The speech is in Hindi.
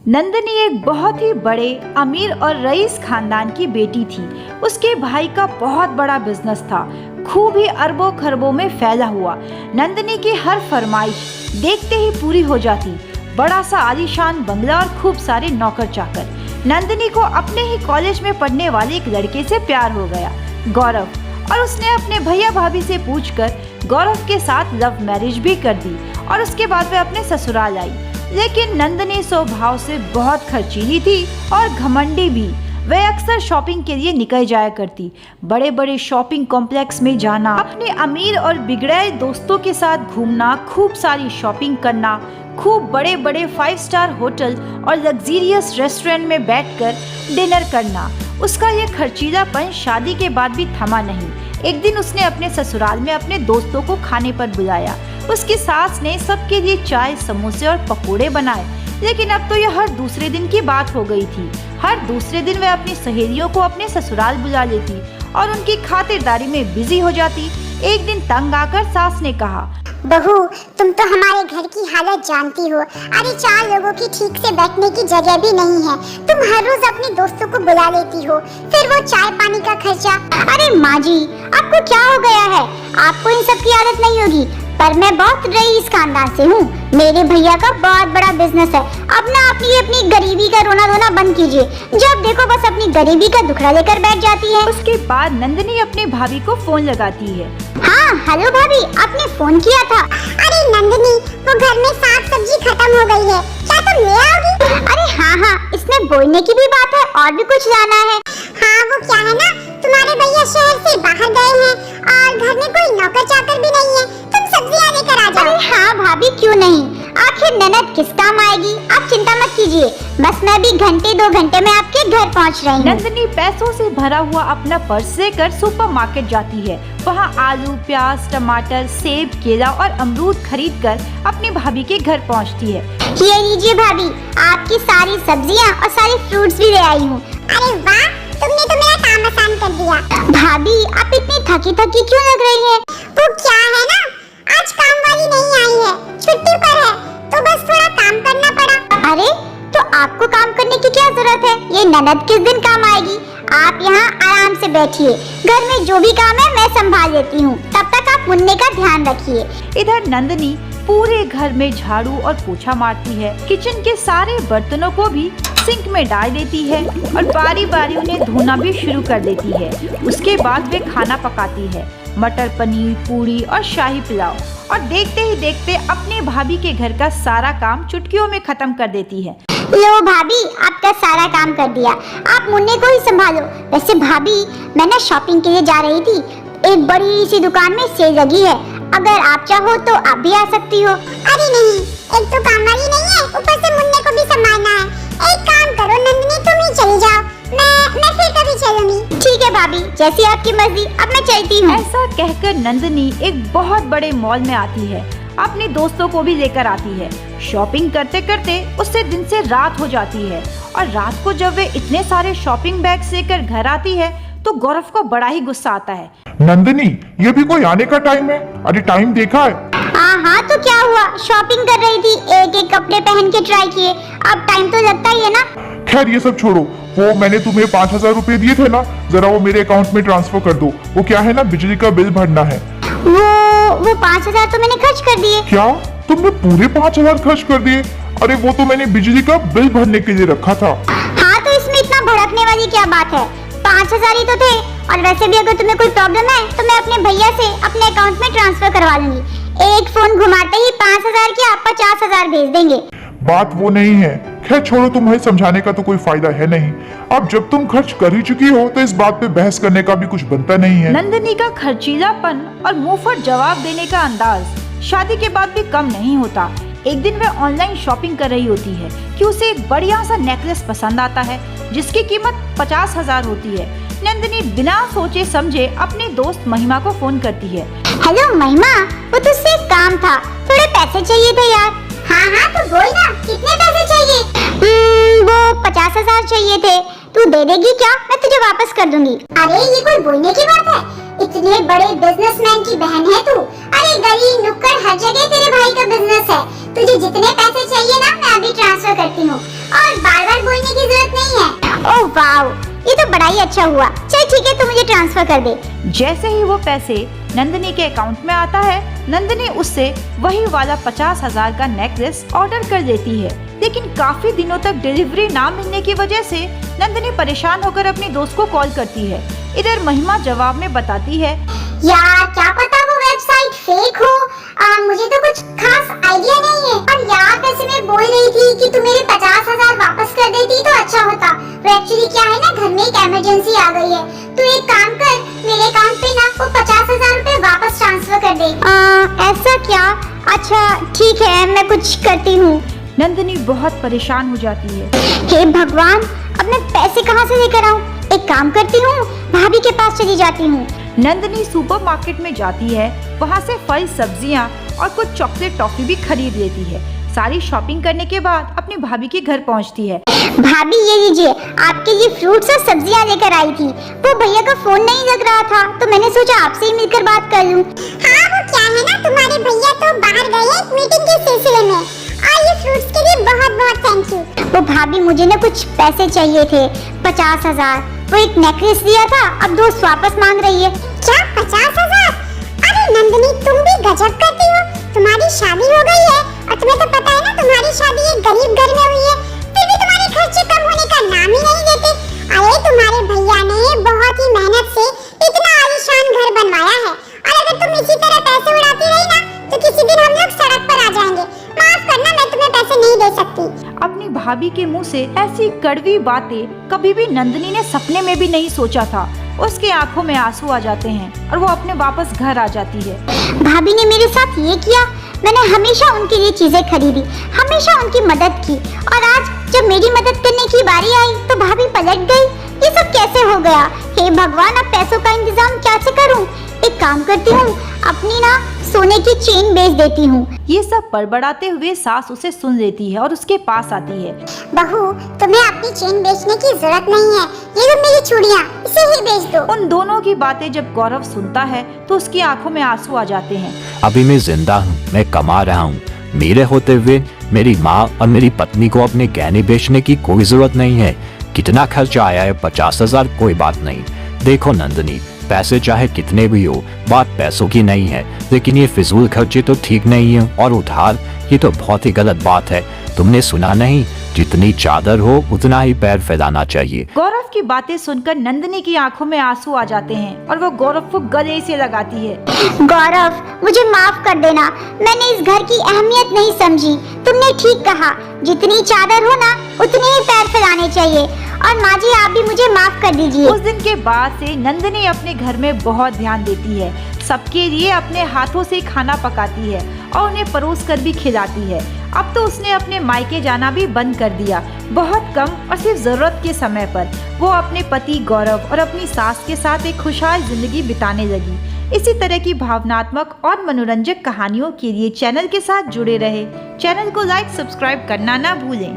नंदिनी एक बहुत ही बड़े अमीर और रईस खानदान की बेटी थी। उसके भाई का बहुत बड़ा बिजनेस था, खूब ही अरबों खरबों में फैला हुआ। नंदिनी की हर फरमाइश देखते ही पूरी हो जाती। बड़ा सा आलीशान बंगला और खूब सारे नौकर चाकर। नंदिनी को अपने ही कॉलेज में पढ़ने वाले एक लड़के से प्यार हो गया, गौरव, और उसने अपने भैया भाभी से पूछकर गौरव के साथ लव मैरिज भी कर दी और उसके बाद वह अपने ससुराल आई। लेकिन नंदिनी स्वभाव से बहुत खर्चीली थी और घमंडी भी। वह अक्सर शॉपिंग के लिए निकल जाया करती। बड़े बड़े शॉपिंग कॉम्प्लेक्स में जाना, अपने अमीर और बिगड़े दोस्तों के साथ घूमना, खूब सारी शॉपिंग करना, खूब बड़े बड़े 5 स्टार होटल और लग्जीरियस रेस्टोरेंट में बैठकर डिनर करना। उसका यह खर्चीलापन शादी के बाद भी थमा नहीं। एक दिन उसने अपने ससुराल में अपने दोस्तों को खाने पर बुलाया। उसकी सास ने सबके लिए चाय, समोसे और पकोड़े बनाए। लेकिन अब तो यह हर दूसरे दिन की बात हो गई थी। हर दूसरे दिन वह अपनी सहेलियों को अपने ससुराल बुला लेती और उनकी खातिरदारी में बिजी हो जाती। एक दिन तंग आकर सास ने कहा, बहू, तुम तो हमारे घर की हालत जानती हो। अरे 4 लोगों की ठीक से बैठने की जगह भी नहीं है। तुम हर रोज अपने दोस्तों को बुला लेती हो, फिर वो चाय पानी का खर्चा। अरे माँ जी, आपको क्या हो गया है? आपको इन सब की आदत नहीं होगी, पर मैं बहुत रईस खानदान से हूँ। मेरे भैया का बहुत बड़ा बिजनेस है। अब ना अपनी गरीबी का रोना धोना बंद कीजिए। जब देखो बस अपनी गरीबी का दुखड़ा लेकर बैठ जाती है। उसके बाद नंदिनी अपनी भाभी को फोन लगाती है। हाँ, हेलो भाभी, आपने फोन किया था। अरे नंदिनी, वो घर में साग सब्जी खत्म हो गई है, क्या तुम ले आओगी? अरे हाँ, इसमें बोलने की भी बात है और भी कुछ लाना है। हाँ, वो क्या है ना, तुम्हारे भैया शहर से बाहर गए हैं और घर में कोई नौकर चाकर भी नहीं है। तुम सब्जियाँ लेकर आ जाओ। अरे हाँ भाभी, क्यों नहीं, आखिर ननद किस काम आएगी। आप चिंता मत कीजिए, बस मैं भी घंटे 2 घंटे में आपके घर पहुँच रही हूँ। नंदिनी पैसों से भरा हुआ अपना पर्स लेकर सुपरमार्केट जाती है। वहाँ आलू, प्याज, टमाटर, सेब, केला और अमरूद खरीद कर अपनी भाभी के घर पहुँचती है। ये लीजिए भाभी, आपकी सारी सब्जियाँ और सारे फ्रूट्स भी ले आई हूँ। अरे वाह, तुमने तो मेरा काम आसान कर दिया। भाभी, आप इतनी थकी थकी क्यों लग रही है? वो क्या है ना, आज काम वाली नहीं आई है, छुट्टी पर है, तो बस थोड़ा काम करना पड़ा। अरे तो आपको काम करने की क्या जरूरत है? ये ननद किस दिन काम आएगी? आप यहाँ आराम से बैठिए, घर में जो भी काम है मैं संभाल लेती हूँ। तब तक आप मुन्ने का ध्यान रखिए। इधर नंदिनी पूरे घर में झाड़ू और पोछा मारती है। किचन के सारे बर्तनों को भी सिंक में डाल देती है और बारी बारी उन्हें धोना भी शुरू कर देती है। उसके बाद वे खाना पकाती है, मटर पनीर, पूरी और शाही पुलाव, और देखते ही देखते अपने भाभी के घर का सारा काम चुटकियों में खत्म कर देती है। लो भाभी, आपका सारा काम कर दिया, आप मुन्ने को ही संभालो। वैसे भाभी, मैं ना शॉपिंग के लिए जा रही थी। एक बड़ी सी दुकान में सेल लगी है, अगर आप चाहो तो आप भी आ सकती हो। अरे नहीं, एक तो काम वाली नहीं है, ऊपर से मुन्ने को भी संभालना है। एक काम करो नंदिनी, तुम ही चली जाओ, मैं फिर कभी चलूंगी। ठीक है भाभी, जैसी आपकी मर्जी, अब मैं चलती हूँ। ऐसा कहकर नंदिनी एक बहुत बड़े मॉल में आती है। अपने दोस्तों को भी लेकर आती है। शॉपिंग करते करते उससे दिन से रात हो जाती है और रात को जब वे इतने सारे शॉपिंग बैग्स लेकर घर आती है तो गौरव को बड़ा ही गुस्सा आता है। नंदिनी, ये भी कोई आने का टाइम है? अरे टाइम देखा है? हाँ, तो क्या हुआ, शॉपिंग कर रही थी, एक एक कपड़े पहन के ट्राई किए, अब टाइम तो लगता ही है ना। खैर ये सब छोड़ो, वो मैंने तुम्हें 5000 रुपए दिए थे ना, जरा वो मेरे अकाउंट में ट्रांसफर कर दो। वो क्या है ना, बिजली का बिल भरना है। वो 5000 तो मैंने खर्च कर दिए। क्या तुमने पूरे 5000 खर्च कर दिए? अरे वो तो मैंने बिजली का बिल भरने के लिए रखा था। हाँ, तो इसमें इतना भड़कने वाली क्या बात है, 5000 ही तो थे। और वैसे भी अगर तुम्हें कोई प्रॉब्लम है तो मैं अपने भैया से अपने अकाउंट में ट्रांसफर करवा लूंगी। एक फोन घुमाते ही 5000 के आप 50,000 भेज देंगे। बात वो नहीं है। खैर छोड़ो, तुम्हें समझाने का तो कोई फायदा है नहीं। अब जब तुम खर्च कर ही चुकी हो तो इस बात पे बहस करने का भी कुछ बनता नहीं है। नंदिनी का खर्चीलापन और मुंहफट जवाब देने का अंदाज शादी के बाद भी कम नहीं होता। एक दिन वह ऑनलाइन शॉपिंग कर रही होती है कि उसे एक बढ़िया सा नेकलेस पसंद आता है जिसकी कीमत 50,000 होती है। नंदिनी बिना सोचे समझे अपनी दोस्त महिमा को फोन करती है। हेलो महिमा, वो तुझसे एक काम था, थोड़े पैसे चाहिए थे यार। हाँ, तो बोल ना, कितने पैसे चाहिए? वो 50,000 चाहिए थे, तू दे देगी क्या? मैं तुझे वापस कर दूंगी। अरे ये कोई बोलने की बात है, इतने बड़े बिजनेसमैन की बहन है तू। अरे गली नुक्कड़ हर जगह तेरे भाई का बिजनेस है, तुझे जितने पैसे चाहिए ना मैं अभी ट्रांसफर करती हूँ। और ओह वाओ, ये तो बड़ा ही अच्छा हुआ। चल ठीक है, तू मुझे ट्रांसफर कर दे। जैसे ही वो पैसे नंदिनी के अकाउंट में आता है, नंदिनी उससे वही वाला 50,000 का नेकलेस ऑर्डर कर देती है। लेकिन काफी दिनों तक डिलीवरी ना मिलने की वजह से नंदिनी परेशान होकर अपनी दोस्त को कॉल करती है। इधर महिमा जवाब में बताती है, यार क्या पता वो वेबसाइट फेक हो, मुझे तो कुछ खास आइडिया नहीं है। और यार वैसे मैं बोल रही थी कि तू मेरे 50,000 वापस कर देती तो अच्छा होता। वो एक्चुअली क्या है ना, घर में एक इमरजेंसी आ गई है। तू एक काम कर, मेरे अकाउंट पे ना वो 50,000 रुपए वापस ट्रांसफर कर दे। ऐसा क्या? अच्छा ठीक है, मैं कुछ करती हूँ। नंदिनी बहुत परेशान हो जाती है। हे भगवान, अब मैं पैसे कहाँ से लेकर आऊँ? एक काम करती हूँ, भाभी के पास चली जाती हूँ। नंदिनी सुपरमार्केट में जाती है, वहाँ से फल, सब्जियाँ और कुछ चॉकलेट टॉफी भी खरीद लेती है। सारी शॉपिंग करने के बाद अपनी भाभी के घर पहुँचती है। भाभी ये लीजिए, आपके लिए फ्रूट्स और सब्जियाँ लेकर आई थी। वो भैया का फोन नहीं लग रहा था तो मैंने सोचा आपसे ही मिलकर बात कर लूँ। हाँ वो क्या है ना, तुम्हारे भैया तो बाहर गए एक मीटिंग के सिलसिले में, और ये फ्रूट्स के लिए बहुत बहुत थैंक यू। वो भाभी मुझे ना कुछ पैसे चाहिए थे, 50,000। वो एक नेकलेस दिया था, अब दोस्त वापस मांग रही है। क्या 50,000? अरे नंदिनी तुम भी गजब करती हो। तुम्हारी शादी हो गई है और तुम्हें तो पता है ना तुम्हारी शादी एक गरीब घर में हुई है, फिर भी तुम्हारे खर्चे कम होने का नाम ही नहीं लेते। अरे तुम्हारे भैया ने बहुत ही मेहनत से इतना आलीशान घर बनवाया है, और अगर तुम इसी तरह पैसे उड़ाती रही ना तो किसी दिन हम लोग सड़क पर आ जाएंगे। माफ करना, मैं तुम्हें पैसे नहीं दे सकती। अपनी भाभी के मुंह से ऐसी कड़वी बातें कभी भी नंदिनी ने सपने में भी नहीं सोचा था। उसकी आंखों में आंसू आ जाते हैं और वो अपने वापस घर आ जाती है। भाभी ने मेरे साथ ये किया, मैंने हमेशा उनके लिए चीजें खरीदी, हमेशा उनकी मदद की, और आज जब मेरी मदद करने की बारी आई तो भाभी पलट गई। ये सब कैसे हो गया? हे भगवान, अब पैसों का इंतजाम कैसे करूं? एक काम करती हूँ, अपनी ना सोने की चेन बेच देती हूँ। ये सब बड़बड़ाते हुए सास उसे सुन लेती है और उसके पास आती है। बहू, तुम्हें अपनी चेन बेचने की जरूरत नहीं है, ये लो मेरी चूड़ियाँ, इसे ही बेच दो। उन दोनों की बातें जब गौरव सुनता है तो उसकी आंखों में आंसू आ जाते हैं। अभी मैं जिंदा हूँ, मैं कमा रहा हूँ। मेरे होते हुए मेरी माँ और मेरी पत्नी को अपने गहने बेचने की कोई जरूरत नहीं है। कितना खर्चा आया है? 50,000 कोई बात नहीं। देखो नंदिनी, पैसे चाहे कितने भी हो, बात पैसों की नहीं है, लेकिन ये फिजूल खर्चे तो ठीक नहीं है, और उधार ये तो बहुत ही गलत बात है। तुमने सुना नहीं, जितनी चादर हो उतना ही पैर फैलाना चाहिए। गौरव की बातें सुनकर नंदिनी की आंखों में आंसू आ जाते हैं और वो गौरव को गले से लगाती है। गौरव, मुझे माफ कर देना, मैंने इस घर की अहमियत नहीं समझी। तुमने ठीक कहा, जितनी चादर हो ना उतने ही पैर फैलाने चाहिए। और माँ जी, आप भी मुझे माफ कर दीजिए। उस दिन के बाद से नंदिनी अपने घर में बहुत ध्यान देती है, सबके लिए अपने हाथों से खाना पकाती है और उन्हें परोस कर भी खिलाती है। अब तो उसने अपने मायके जाना भी बंद कर दिया, बहुत कम और सिर्फ जरूरत के समय पर। वो अपने पति गौरव और अपनी सास के साथ एक खुशहाल जिंदगी बिताने लगी। इसी तरह की भावनात्मक और मनोरंजक कहानियों के लिए चैनल के साथ जुड़े रहे। चैनल को लाइक, सब्सक्राइब करना ना भूलें।